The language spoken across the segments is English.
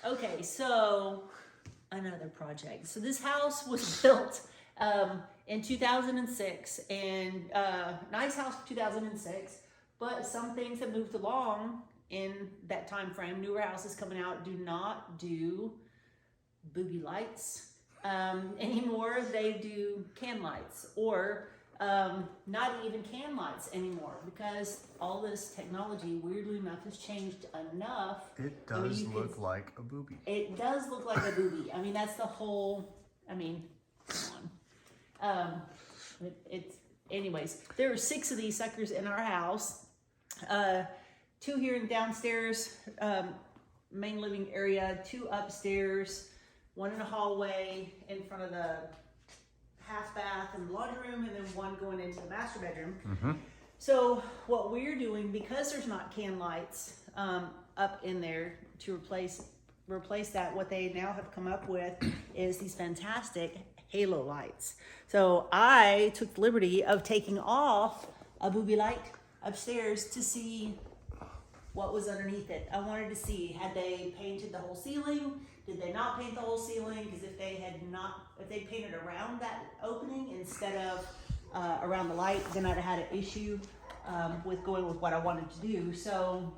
Okay, so another project. So this house was built in 2006, and nice house for 2006, but some things have moved along in that time frame. Newer houses coming out do not do boobie lights anymore. They do can lights, or not even can lights anymore, because all this technology, weirdly enough, has changed enough. It does look like a boobie. It does look like a boobie. I mean, that's the whole, I mean, come on. Anyways, there are 6 of these suckers in our house. 2 here and downstairs, main living area, 2 upstairs, 1 in the hallway in front of the half bath and laundry room, and then 1 going into the master bedroom. So what we're doing, because there's not can lights up in there to replace that, what they now have come up with is these fantastic halo lights. So I took the liberty of taking off a boobie light upstairs to see what was underneath it. I wanted to see, had they painted the whole ceiling? Did they not paint the whole ceiling? Because if they painted around that opening instead of around the light, then I'd have had an issue with going with what I wanted to do. So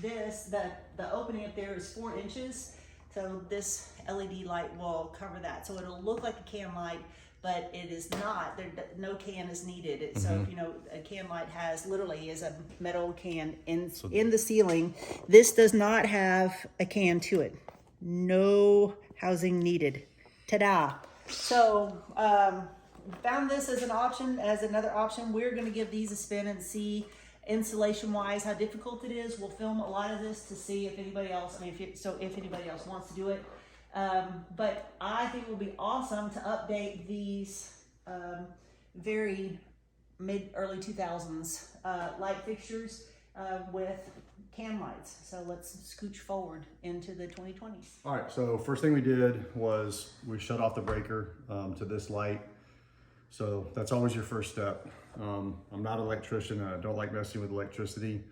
the opening up there is 4 inches. So this LED light will cover that. So it'll look like a can light, but it is not. No can is needed. So if you know, a can light literally is a metal can in the ceiling. This does not have a can to it. No housing needed. Ta-da! So found this as another option. We're going to give these a spin and see insulation wise how difficult it is. We'll film a lot of this to see if anybody else, if anybody else wants to do it. But I think it would be awesome to update these very early 2000s light fixtures with can lights. So let's scooch forward into the 2020s. All right, so first thing we did was we shut off the breaker to this light. So that's always your first step. I'm not an electrician, and I don't like messing with electricity.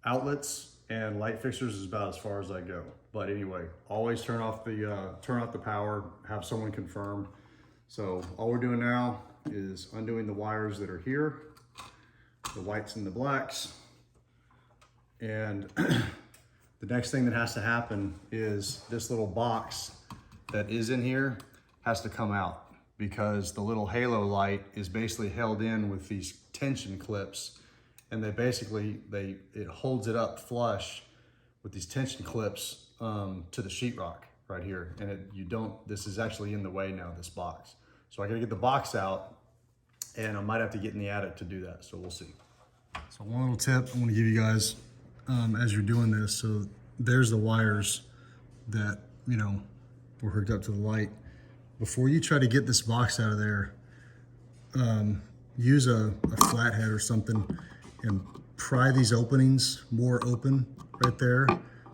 Outlets and light fixtures is about as far as I go. But anyway, always turn off the power, have someone confirm. So all we're doing now is undoing the wires that are here, the whites and the blacks. And the next thing that has to happen is this little box that is in here has to come out, because the little halo light is basically held in with these tension clips, and it holds it up flush with these tension clips to the sheetrock right here. And this is actually in the way now, this box. So I gotta get the box out, and I might have to get in the attic to do that, so we'll see. So one little tip I wanna give you guys as you're doing this. So there's the wires that, were hooked up to the light. Before you try to get this box out of there, use a flathead or something and pry these openings more open right there,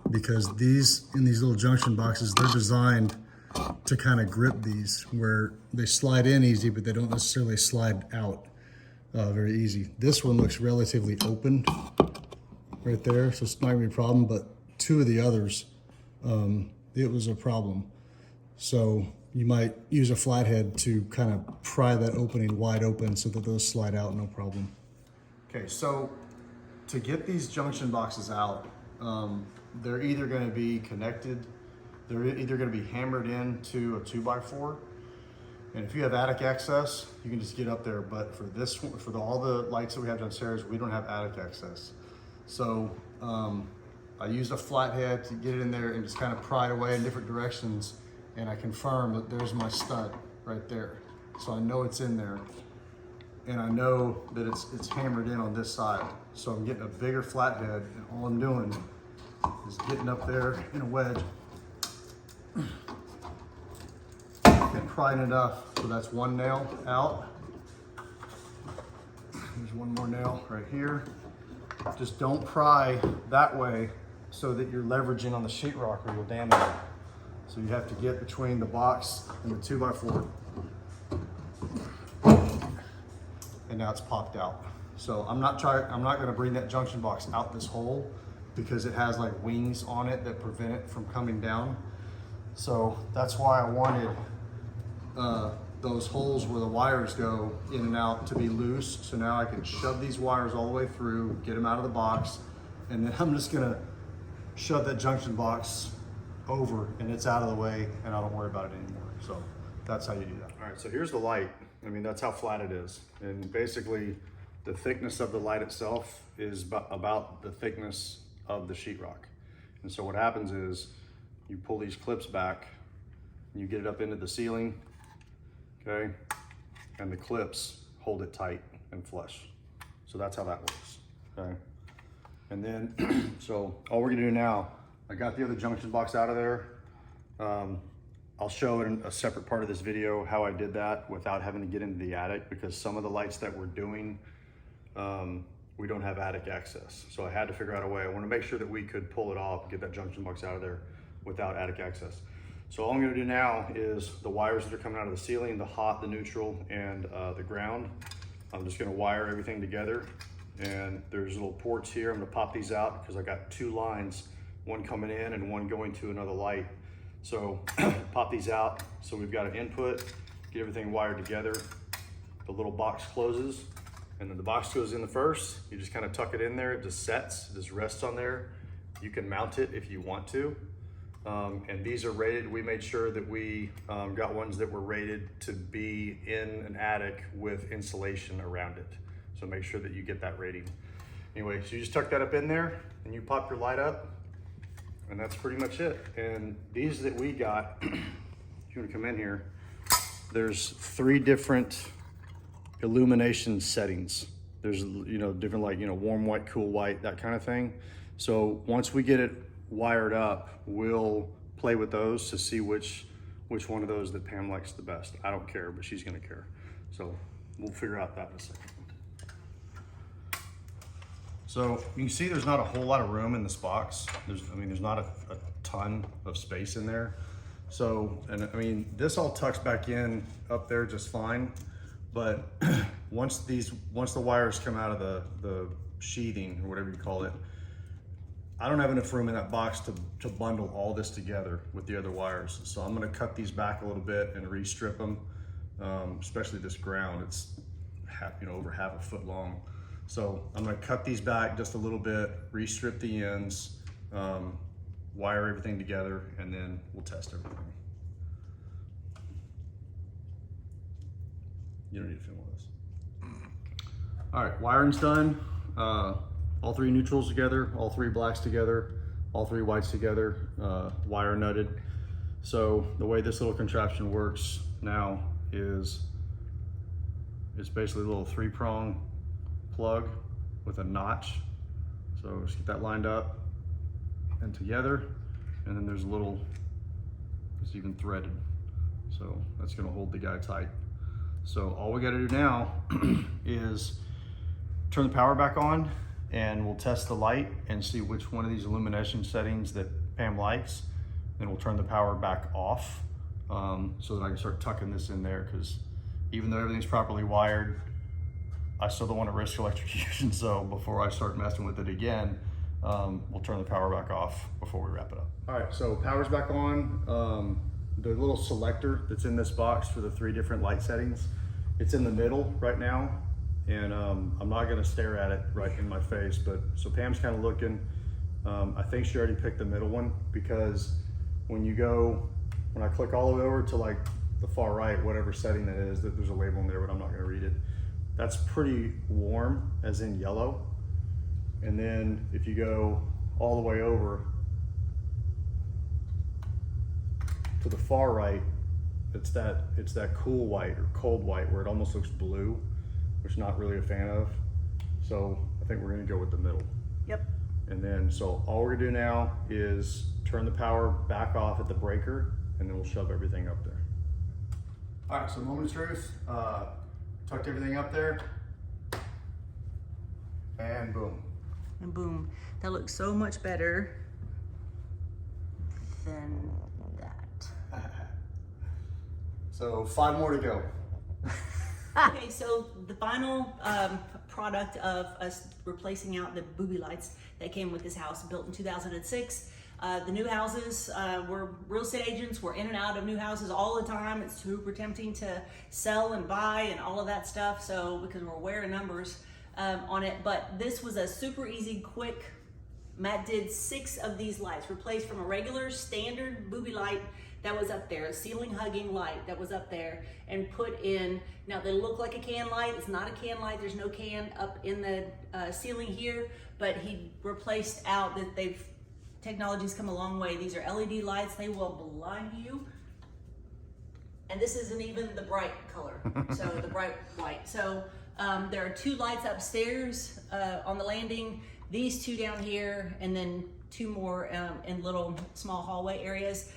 because in these little junction boxes, they're designed to kind of grip these, where they slide in easy, but they don't necessarily slide out very easy. This one looks relatively open right there, so it's not gonna be a problem, but 2 of the others, it was a problem. So you might use a flathead to kind of pry that opening wide open so that those slide out no problem. Okay, so to get these junction boxes out, they're either going to be connected, they're either going to be hammered into a 2x4, and if you have attic access, you can just get up there. But for this one, all the lights that we have downstairs, we don't have attic access. So I used a flathead to get it in there and just kind of pry it away in different directions. And I confirm that there's my stud right there. So I know it's in there. And I know that it's hammered in on this side. So I'm getting a bigger flathead, and all I'm doing is getting up there in a wedge and prying it up. So that's 1 nail out. There's 1 more nail right here. Just don't pry that way so that you're leveraging on the sheetrock, or you'll damage it. So you have to get between the box and the 2x4. And now it's popped out. So I'm not gonna bring that junction box out this hole because it has like wings on it that prevent it from coming down. So that's why I wanted those holes where the wires go in and out to be loose. So now I can shove these wires all the way through, get them out of the box, and then I'm just gonna shove that junction box over and it's out of the way and I don't worry about it anymore. So that's how you do that. All right, so here's the light. I mean, that's how flat it is. And basically the thickness of the light itself is about the thickness of the sheetrock. And so what happens is you pull these clips back, and you get it up into the ceiling, okay? And the clips hold it tight and flush. So that's how that works, okay? And then, so all we're gonna do now, I got the other junction box out of there. I'll show in a separate part of this video how I did that without having to get into the attic, because some of the lights that we're doing, we don't have attic access. So I had to figure out a way. I want to make sure that we could pull it off and get that junction box out of there without attic access. So all I'm going to do now is the wires that are coming out of the ceiling, the hot, the neutral, and the ground. I'm just going to wire everything together. And there's little ports here. I'm going to pop these out because I got two lines, one coming in and one going to another light. So pop these out. So we've got an input, get everything wired together. The little box closes, and then the box goes in the first. You just kind of tuck it in there. It just sets, it just rests on there. You can mount it if you want to. And these are rated. We made sure that we got ones that were rated to be in an attic with insulation around it. So make sure that you get that rating. Anyway, so you just tuck that up in there and you pop your light up, and that's pretty much it. And these that we got, if you want to come in here, there's 3 different illumination settings. There's, different, like, warm white, cool white, that kind of thing. So once we get it wired up, we'll play with those to see which one of those that Pam likes the best. I don't care, but she's gonna care. So we'll figure out that in a second. So you can see there's not a whole lot of room in this box. There's not a ton of space in there. So, this all tucks back in up there just fine. But once the wires come out of the sheathing, or whatever you call it, I don't have enough room in that box to bundle all this together with the other wires. So I'm gonna cut these back a little bit and re-strip them, especially this ground. It's over half a foot long. So I'm gonna cut these back just a little bit, re-strip the ends, wire everything together, and then we'll test everything. You don't need to film all this. All right, wiring's done. All 3 neutrals together, all 3 blacks together, all 3 whites together, wire nutted. So the way this little contraption works now is it's basically a little 3-prong plug with a notch. So just get that lined up and together, and then there's a little, it's even threaded. So that's gonna hold the guy tight. So all we gotta do now is turn the power back on, and we'll test the light and see which one of these illumination settings that Pam likes. Then we'll turn the power back off so that I can start tucking this in there, because even though everything's properly wired, I still don't want to risk electrocution. So before I start messing with it again, we'll turn the power back off before we wrap it up. All right, so power's back on. The little selector that's in this box for the 3 different light settings, it's in the middle right now. And I'm not gonna stare at it right in my face, but so Pam's kind of looking. I think she already picked the middle one, because when I click all the way over to like the far right, whatever setting that is, there's a label in there, but I'm not gonna read it. That's pretty warm, as in yellow. And then if you go all the way over to the far right, it's that cool white or cold white where it almost looks blue, which I'm not really a fan of. So I think we're gonna go with the middle. Yep. And then, so all we're gonna do now is turn the power back off at the breaker, and then we'll shove everything up there. All right, so moment of truth. Tucked everything up there, and boom. And boom. That looks so much better than that. So 5 more to go. Okay, so the final product of us replacing out the boobie lights that came with this house, built in 2006. The new houses, we're real estate agents. We're in and out of new houses all the time. It's super tempting to sell and buy and all of that stuff. So because we're aware of numbers on it, but this was a super easy, quick. Matt did 6 of these lights, replaced from a regular standard boobie light that was up there, a ceiling hugging light that was up there, and put in, now they look like a can light. It's not a can light. There's no can up in the ceiling here, but he replaced out that technology's come a long way. These are LED lights. They will blind you. And this isn't even the bright color, so the bright white. So there are 2 lights upstairs on the landing, these 2 down here, and then 2 more in little small hallway areas.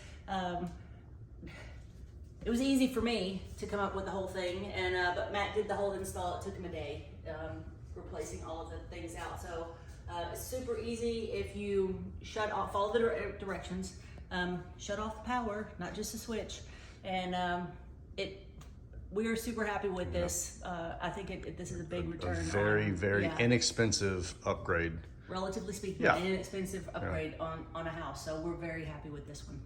It was easy for me to come up with the whole thing, and but Matt did the whole install. It took him a day, replacing all of the things out. So it's super easy if you shut off, follow the directions, shut off the power, not just the switch, and we are super happy with this. I think this is a big return. A very inexpensive upgrade. Relatively speaking, an inexpensive upgrade on a house. So we're very happy with this one.